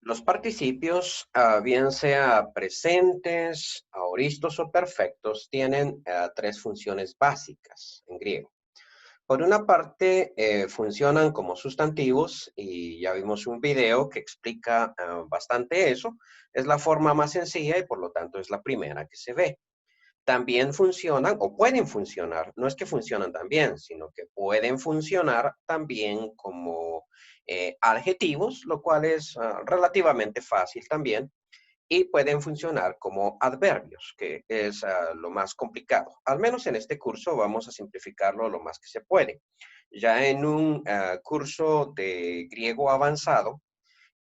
Los participios, bien sea presentes, aoristos o perfectos, tienen tres funciones básicas en griego. Por una parte, funcionan como sustantivos y ya vimos un video que explica bastante eso. Es la forma más sencilla y por lo tanto es la primera que se ve. También funcionan o pueden funcionar, no es que funcionan también, sino que pueden funcionar también como adjetivos, lo cual es relativamente fácil también, y pueden funcionar como adverbios, que es lo más complicado. Al menos en este curso vamos a simplificarlo lo más que se puede. Ya en un curso de griego avanzado,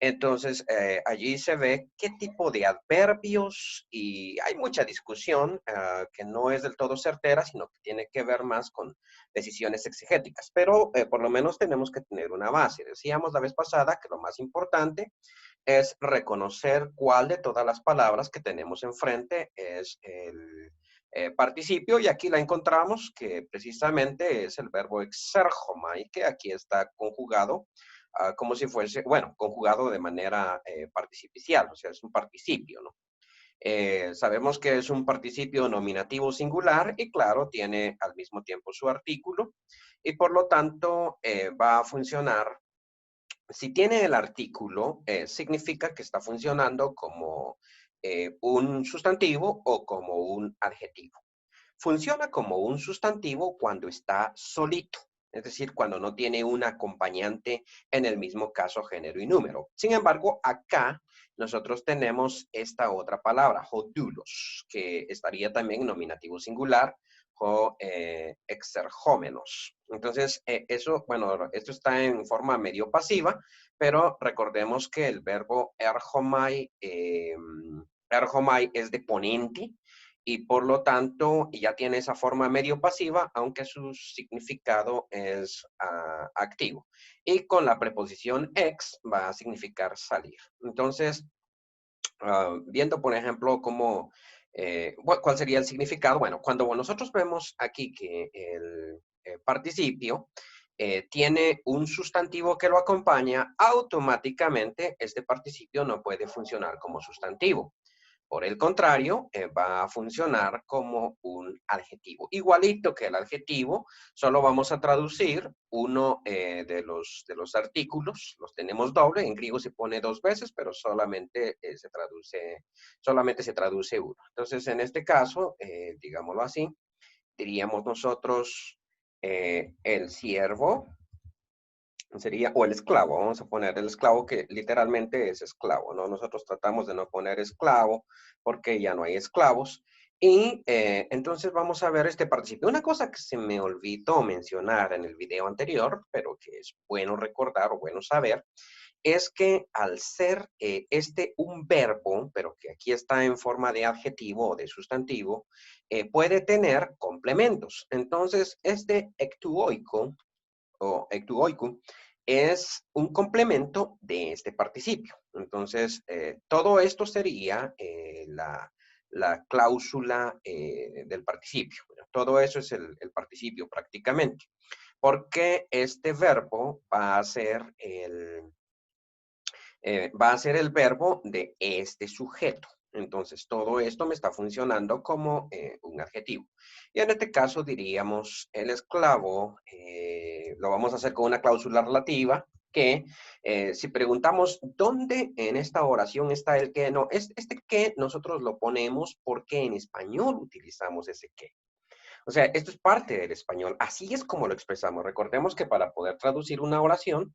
entonces, allí se ve qué tipo de adverbios y hay mucha discusión que no es del todo certera, sino que tiene que ver más con decisiones exegéticas, pero por lo menos tenemos que tener una base. Decíamos la vez pasada que lo más importante es reconocer cuál de todas las palabras que tenemos enfrente es el participio y aquí la encontramos que precisamente es el verbo exergomai, que aquí está conjugado como si fuese, bueno, conjugado de manera participicial, o sea, es un participio, ¿no? Sabemos que es un participio nominativo singular y claro, tiene al mismo tiempo su artículo y por lo tanto va a funcionar. Si tiene el artículo, significa que está funcionando como un sustantivo o como un adjetivo. Funciona como un sustantivo cuando está solito, es decir, cuando no tiene un acompañante en el mismo caso género y número. Sin embargo, acá nosotros tenemos esta otra palabra, jodulos, que estaría también en nominativo singular, o exergómenos. Entonces, eso, bueno, esto está en forma medio pasiva, pero recordemos que el verbo ergomai es de ponente, y por lo tanto ya tiene esa forma medio pasiva, aunque su significado es activo. Y con la preposición ex va a significar salir. Entonces, viendo por ejemplo cómo, cuál sería el significado, bueno, cuando nosotros vemos aquí que el participio tiene un sustantivo que lo acompaña, automáticamente este participio no puede funcionar como sustantivo. Por el contrario, va a funcionar como un adjetivo. Igualito que el adjetivo, solo vamos a traducir uno de los artículos, los tenemos doble, en griego se pone dos veces, pero solamente se traduce uno. Entonces, en este caso, digámoslo así, diríamos nosotros el siervo sería, o el esclavo, vamos a poner el esclavo que literalmente es esclavo, ¿no? Nosotros tratamos de no poner esclavo porque ya no hay esclavos. Y entonces vamos a ver este participio. Una cosa que se me olvidó mencionar en el video anterior, pero que es bueno recordar o bueno saber, es que al ser este un verbo, pero que aquí está en forma de adjetivo o de sustantivo, puede tener complementos. Entonces, este ectuoico o ectuoiku es un complemento de este participio. Entonces, todo esto sería la cláusula del participio. Bueno, todo eso es el participio prácticamente, porque este verbo va a ser el verbo de este sujeto. Entonces, todo esto me está funcionando como un adjetivo. Y en este caso diríamos el esclavo, lo vamos a hacer con una cláusula relativa, que si preguntamos dónde en esta oración está el que, no, este que nosotros lo ponemos porque en español utilizamos ese que. O sea, esto es parte del español. Así es como lo expresamos. Recordemos que para poder traducir una oración,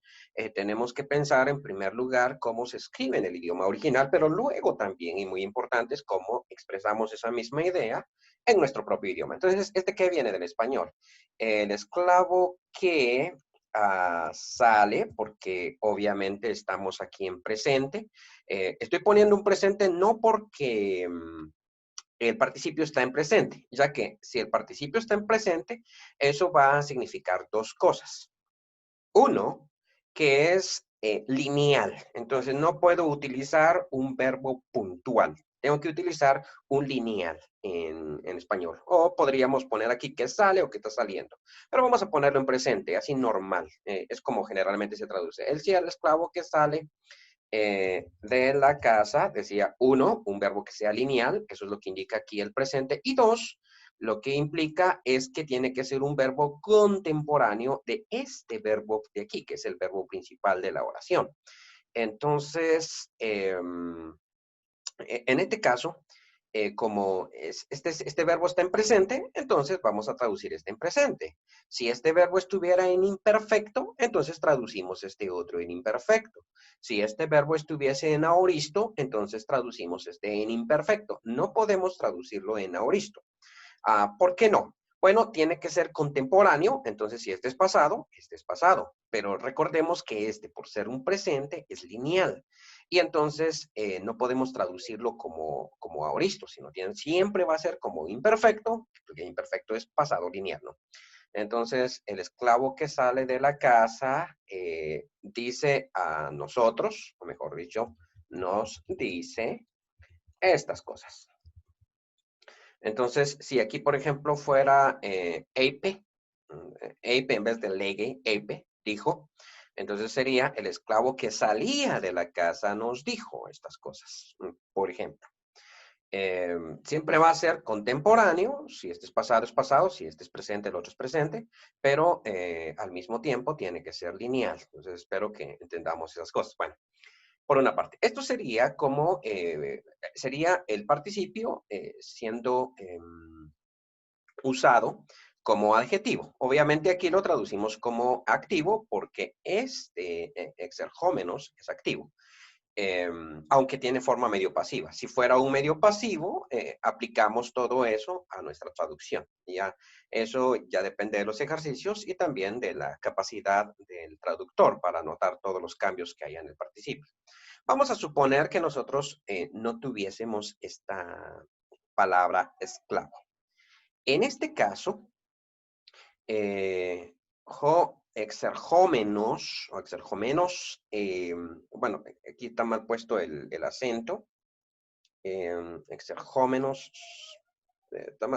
tenemos que pensar en primer lugar cómo se escribe en el idioma original, pero luego también, y muy importante, es cómo expresamos esa misma idea en nuestro propio idioma. Entonces, ¿este qué viene del español? El esclavo que sale, porque obviamente estamos aquí en presente. Estoy poniendo un presente no porque el participio está en presente, ya que si el participio está en presente, eso va a significar dos cosas. Uno, que es lineal. Entonces, no puedo utilizar un verbo puntual. Tengo que utilizar un lineal en español. O podríamos poner aquí que sale o que está saliendo. Pero vamos a ponerlo en presente, así normal. Es como generalmente se traduce. El esclavo que sale de la casa, decía uno, un verbo que sea lineal, eso es lo que indica aquí el presente, y dos, lo que implica es que tiene que ser un verbo contemporáneo de este verbo de aquí, que es el verbo principal de la oración. Entonces, en este caso, como este verbo está en presente, entonces vamos a traducir este en presente. Si este verbo estuviera en imperfecto, entonces traducimos este otro en imperfecto. Si este verbo estuviese en aoristo, entonces traducimos este en imperfecto. No podemos traducirlo en aoristo. ¿Por qué no? Bueno, tiene que ser contemporáneo, entonces si este es pasado. Pero recordemos que este, por ser un presente, es lineal. Y entonces no podemos traducirlo como aoristo, sino siempre va a ser como imperfecto, porque imperfecto es pasado lineal, ¿no? Entonces, el esclavo que sale de la casa dice a nosotros, o mejor dicho, nos dice estas cosas. Entonces, si aquí, por ejemplo, fuera Ape, Ape en vez de lege, Ape, dijo, entonces sería el esclavo que salía de la casa nos dijo estas cosas, por ejemplo. Siempre va a ser contemporáneo, si este es pasado, si este es presente, el otro es presente, pero al mismo tiempo tiene que ser lineal. Entonces, espero que entendamos esas cosas. Bueno, por una parte. Esto sería como, sería el participio siendo usado como adjetivo. Obviamente aquí lo traducimos como activo porque este exergómenos es activo. Aunque tiene forma medio pasiva. Si fuera un medio pasivo, aplicamos todo eso a nuestra traducción. Ya, eso ya depende de los ejercicios y también de la capacidad del traductor para notar todos los cambios que hay en el participio. Vamos a suponer que nosotros no tuviésemos esta palabra esclavo. En este caso, exergómenos o exergómenos, bueno, aquí está mal puesto el acento, exergómenos,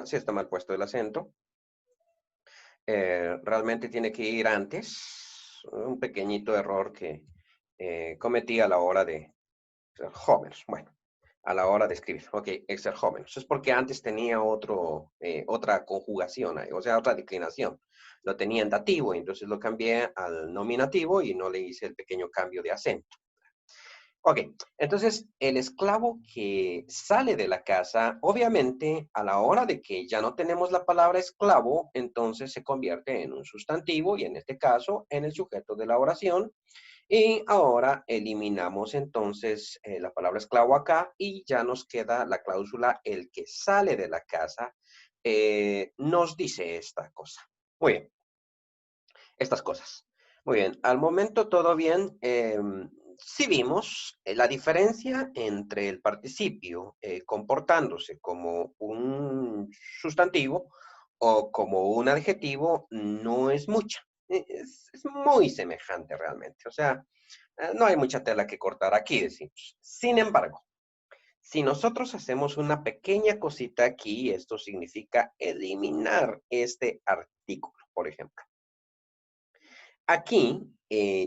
sí está mal puesto el acento, realmente tiene que ir antes, un pequeñito error que cometí a la hora de exergómenos, bueno, a la hora de escribir, ok, exergómenos, es porque antes tenía otra conjugación, o sea, otra declinación, lo tenía en dativo, entonces lo cambié al nominativo y no le hice el pequeño cambio de acento. Ok, entonces el esclavo que sale de la casa, obviamente a la hora de que ya no tenemos la palabra esclavo, entonces se convierte en un sustantivo y en este caso en el sujeto de la oración. Y ahora eliminamos entonces la palabra esclavo acá y ya nos queda la cláusula el que sale de la casa nos dice esta cosa. Muy bien, estas cosas. Muy bien, al momento todo bien. Sí vimos la diferencia entre el participio comportándose como un sustantivo o como un adjetivo no es mucha. Es muy semejante realmente. O sea, no hay mucha tela que cortar aquí, decimos. Sin embargo, si nosotros hacemos una pequeña cosita aquí, esto significa eliminar este artículo, por ejemplo. Aquí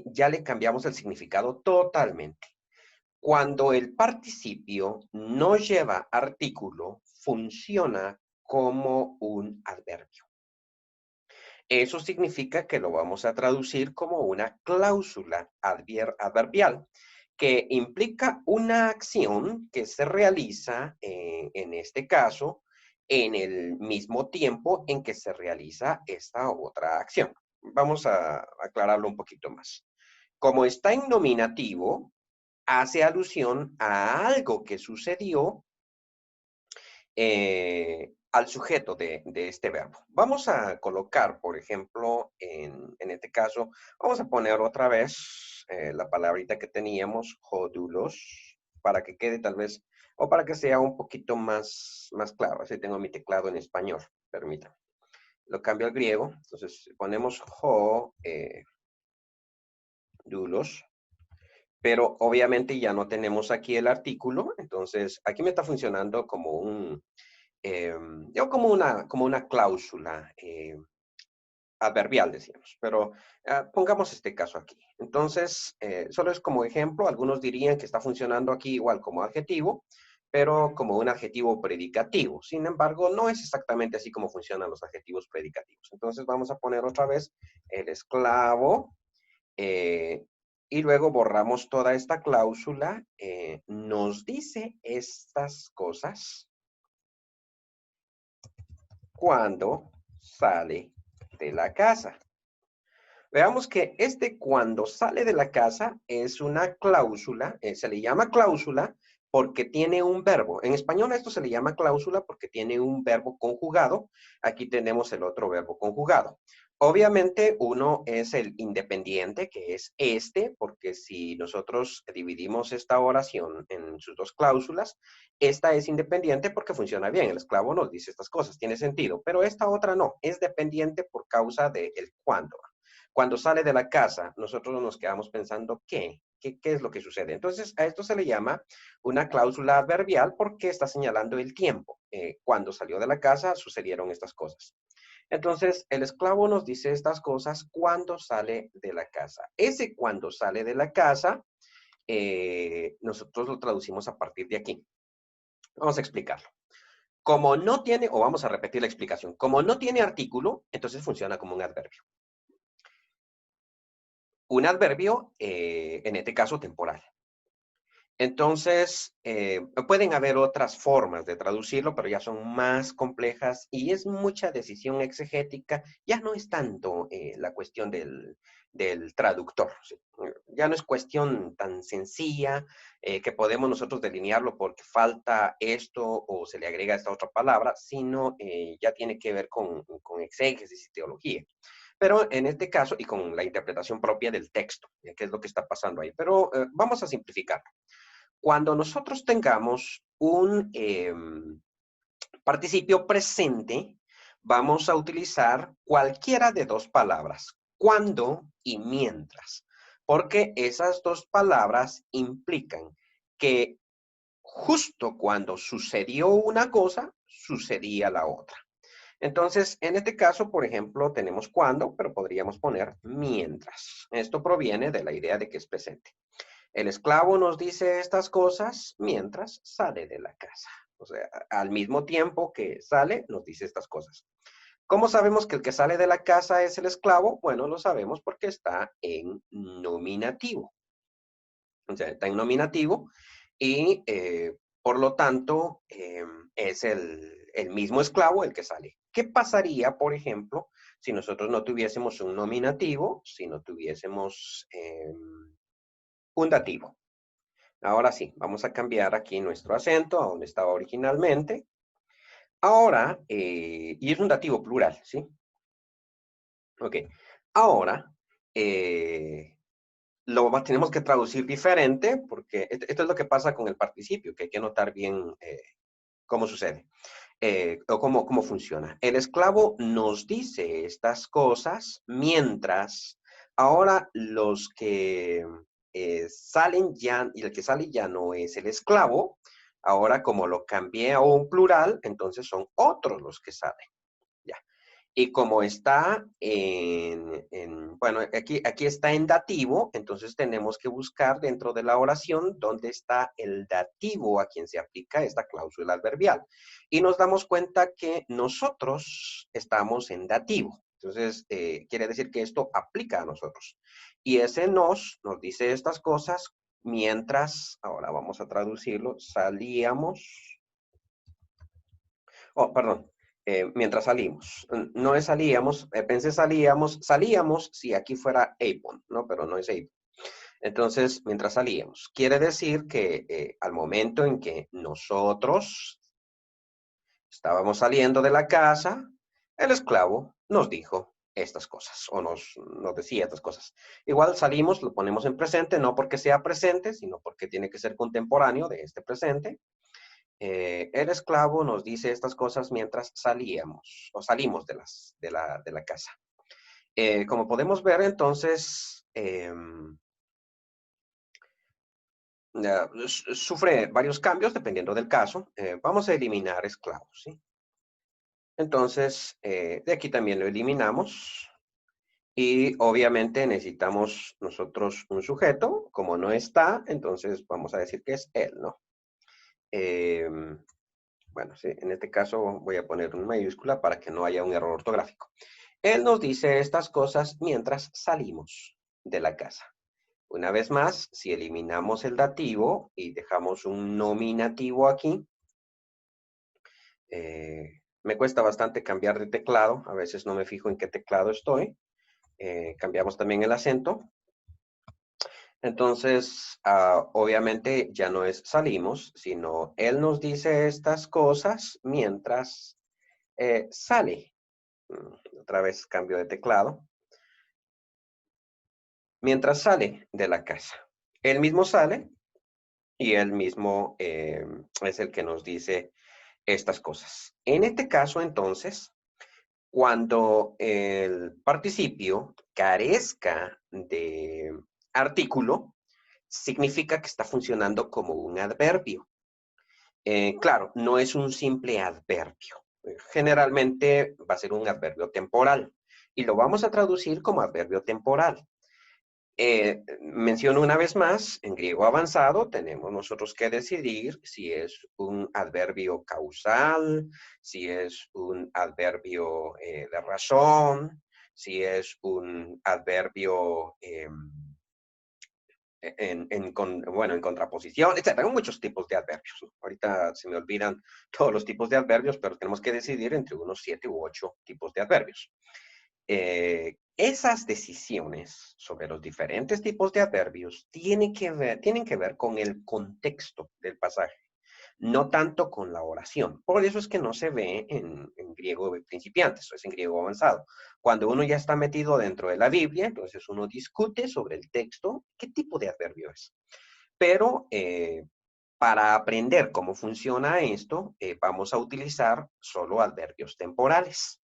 ya le cambiamos el significado totalmente. Cuando el participio no lleva artículo, funciona como un adverbio. Eso significa que lo vamos a traducir como una cláusula adverbial que implica una acción que se realiza, en este caso, en el mismo tiempo en que se realiza esta otra acción. Vamos a aclararlo un poquito más. Como está en nominativo, hace alusión a algo que sucedió al sujeto de este verbo. Vamos a colocar, por ejemplo, en este caso, vamos a poner otra vez la palabrita que teníamos, jódulos, para que quede tal vez, o para que sea un poquito más claro. Así tengo mi teclado en español, permítanme. Lo cambio al griego, entonces ponemos jódulos, pero obviamente ya no tenemos aquí el artículo, entonces aquí me está funcionando como como una cláusula adverbial, decíamos, pero pongamos este caso aquí. Entonces, solo es como ejemplo, algunos dirían que está funcionando aquí igual como adjetivo, pero como un adjetivo predicativo. Sin embargo, no es exactamente así como funcionan los adjetivos predicativos. Entonces, vamos a poner otra vez el esclavo, y luego borramos toda esta cláusula. Nos dice estas cosas cuando sale de la casa. Veamos que este cuando sale de la casa es una cláusula, se le llama cláusula porque tiene un verbo. En español a esto se le llama cláusula porque tiene un verbo conjugado. Aquí tenemos el otro verbo conjugado. Obviamente uno es el independiente, que es este, porque si nosotros dividimos esta oración en sus dos cláusulas, esta es independiente porque funciona bien. El esclavo nos dice estas cosas, tiene sentido, pero esta otra no, es dependiente por causa del cuándo. Cuando sale de la casa, nosotros nos quedamos pensando, ¿qué es lo que sucede? Entonces, a esto se le llama una cláusula adverbial porque está señalando el tiempo. Cuando salió de la casa, sucedieron estas cosas. Entonces, el esclavo nos dice estas cosas cuando sale de la casa. Ese cuando sale de la casa, nosotros lo traducimos a partir de aquí. Vamos a explicarlo. Como no tiene, o vamos a repetir la explicación, como no tiene artículo, entonces funciona como un adverbio. Un adverbio, en este caso, temporal. Entonces, pueden haber otras formas de traducirlo, pero ya son más complejas y es mucha decisión exegética. Ya no es tanto la cuestión del traductor. ¿Sí? Ya no es cuestión tan sencilla que podemos nosotros delinearlo porque falta esto o se le agrega esta otra palabra, sino ya tiene que ver con exégesis y teología. Pero en este caso, y con la interpretación propia del texto, qué es lo que está pasando ahí. Pero vamos a simplificar. Cuando nosotros tengamos un participio presente, vamos a utilizar cualquiera de dos palabras, cuando y mientras, porque esas dos palabras implican que justo cuando sucedió una cosa, sucedía la otra. Entonces, en este caso, por ejemplo, tenemos cuando, pero podríamos poner mientras. Esto proviene de la idea de que es presente. El esclavo nos dice estas cosas mientras sale de la casa. O sea, al mismo tiempo que sale, nos dice estas cosas. ¿Cómo sabemos que el que sale de la casa es el esclavo? Bueno, lo sabemos porque está en nominativo. O sea, está en nominativo y por lo tanto es el mismo esclavo el que sale. ¿Qué pasaría, por ejemplo, si nosotros no tuviésemos un nominativo, si no tuviésemos un dativo? Ahora sí, vamos a cambiar aquí nuestro acento a donde estaba originalmente. Ahora, y es un dativo plural, ¿sí? Ok. Ahora, tenemos que traducir diferente porque esto es lo que pasa con el participio, que hay que notar bien cómo sucede o cómo funciona. El esclavo nos dice estas cosas mientras ahora los que salen ya, y el que sale ya no es el esclavo, ahora como lo cambié a un plural, entonces son otros los que salen. Ya. Y como está bueno, aquí está en dativo, entonces tenemos que buscar dentro de la oración dónde está el dativo a quien se aplica esta cláusula adverbial. Y nos damos cuenta que nosotros estamos en dativo. Entonces, quiere decir que esto aplica a nosotros. Y ese nos dice estas cosas mientras, ahora vamos a traducirlo, salíamos. Oh, perdón. Mientras salimos. No es salíamos, pensé salíamos si aquí fuera Avon, ¿no? Pero no es Avon. Entonces, mientras salíamos. Quiere decir que al momento en que nosotros estábamos saliendo de la casa, el esclavo nos dijo estas cosas, o nos decía estas cosas. Igual salimos, lo ponemos en presente, no porque sea presente, sino porque tiene que ser contemporáneo de este presente. El esclavo nos dice estas cosas mientras salíamos o salimos de la casa. Como podemos ver, entonces, sufre varios cambios dependiendo del caso. Vamos a eliminar esclavos, ¿sí? Entonces, de aquí también lo eliminamos. Y obviamente necesitamos nosotros un sujeto. Como no está, entonces vamos a decir que es él, ¿no? Bueno, sí, en este caso voy a poner una mayúscula para que no haya un error ortográfico. Él nos dice estas cosas mientras salimos de la casa. Una vez más, si eliminamos el dativo y dejamos un nominativo aquí, me cuesta bastante cambiar de teclado. A veces no me fijo en qué teclado estoy. Cambiamos también el acento. Entonces, obviamente ya no es salimos, sino él nos dice estas cosas mientras sale. Otra vez cambio de teclado. Mientras sale de la casa. Él mismo sale y él mismo es el que nos dice estas cosas. En este caso, entonces, cuando el participio carezca de artículo, significa que está funcionando como un adverbio. Claro, no es un simple adverbio. Generalmente va a ser un adverbio temporal y lo vamos a traducir como adverbio temporal. Menciono una vez más, en griego avanzado tenemos nosotros que decidir si es un adverbio causal, si es un adverbio de razón, si es un adverbio bueno, en contraposición, etc. Hay muchos tipos de adverbios, ¿no? Ahorita se me olvidan todos los tipos de adverbios, pero tenemos que decidir entre unos 7 u 8 tipos de adverbios. Esas decisiones sobre los diferentes tipos de adverbios tienen que ver con el contexto del pasaje, no tanto con la oración. Por eso es que no se ve en griego de principiantes, es en griego avanzado. Cuando uno ya está metido dentro de la Biblia, entonces uno discute sobre el texto, qué tipo de adverbio es. Pero para aprender cómo funciona esto, vamos a utilizar solo adverbios temporales.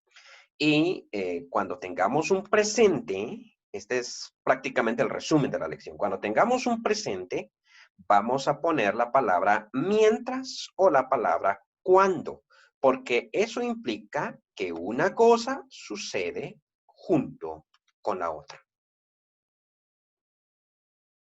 Y cuando tengamos un presente, este es prácticamente el resumen de la lección. Cuando tengamos un presente, vamos a poner la palabra mientras o la palabra cuando, porque eso implica que una cosa sucede junto con la otra.